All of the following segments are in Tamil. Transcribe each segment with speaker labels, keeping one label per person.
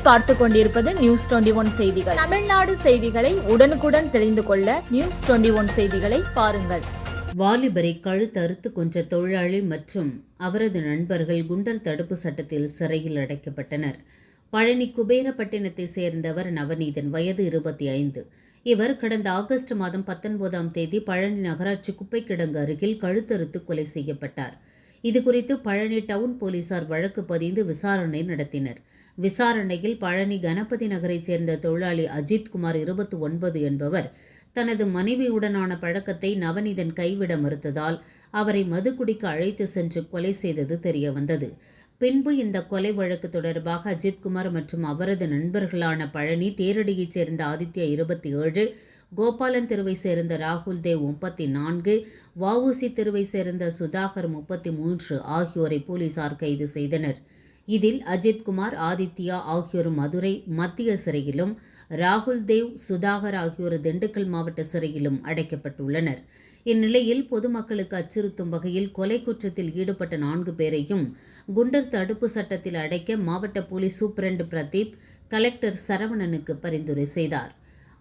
Speaker 1: நீங்கள் பார்த்து கொண்டிருப்பது நியூஸ் 21 செய்திகள். தமிழ்நாடு செய்திகளை உடனுக்குடன் தெரிந்து கொள்ள நியூஸ் 21 செய்திகளை பாருங்கள்.
Speaker 2: வாலிபரை கழுத்தறுத்து கொன்ற தொழிலாளி மற்றும் அவரது நண்பர்கள் குண்டர் தடுப்பு சட்டத்தில் சிறையில் அடைக்கப்பட்டனர். பழனி குபேரப்பட்டினத்தை சேர்ந்தவர் நவநீதன், வயது 25. இவர் கடந்த ஆகஸ்ட் மாதம் 19ஆம் தேதி பழனி நகராட்சி குப்பை கிடங்கு அருகில் கழுத்தறுத்து கொலை செய்யப்பட்டார். இதுகுறித்து பழனி டவுன் போலீசார் வழக்கு பதிந்து விசாரணை நடத்தினர். விசாரணையில் பழனி கணபதி நகரைச் சேர்ந்த தொழிலாளி அஜித்குமார் 29 என்பவர் தனது மனைவியுடனான பழக்கத்தை நவநீதன் கைவிட மறுத்ததால் அவரை மதுக்குடிக்க அழைத்து சென்று கொலை செய்தது தெரியவந்தது. பின்பு இந்த கொலை வழக்கு தொடர்பாக அஜித்குமார் மற்றும் அவரது நண்பர்களான பழனி தேரடியைச் சேர்ந்த ஆதித்யா 27, கோபாலன் தெருவை சேர்ந்த ராகுல் தேவ் 34, வஉசி தெருவை சேர்ந்த சுதாகர் 33 ஆகியோரை போலீசார் கைது செய்தனர். இதில் அஜித்குமார், ஆதித்யா ஆகியோர் மதுரை மத்திய சிறையிலும், ராகுல் தேவ், சுதாகர் ஆகியோர் திண்டுக்கல் மாவட்ட சிறையிலும் அடைக்கப்பட்டுள்ளனர். இந்நிலையில் பொதுமக்களுக்கு அச்சுறுத்தும் வகையில் கொலை குற்றத்தில் ஈடுபட்ட 4 பேரையும் குண்டர் தடுப்பு சட்டத்தில் அடைக்க மாவட்ட போலீஸ் சூப்பரண்ட் பிரதீப் கலெக்டர் சரவணனுக்கு பரிந்துரை செய்தார்.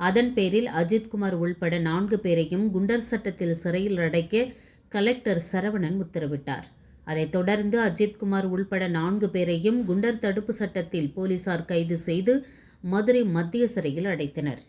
Speaker 2: அதன் பேரில் அஜித்குமார் உள்பட 4 பேரையும் குண்டர் சட்டத்தில் சிறையில் அடைக்க கலெக்டர் சரவணன் உத்தரவிட்டார். அதைத் தொடர்ந்து அஜித்குமார் உள்பட 4 பேரையும் குண்டர் தடுப்பு சட்டத்தில் போலீசார் கைது செய்து மதுரை மத்திய சிறையில் அடைத்தனர்.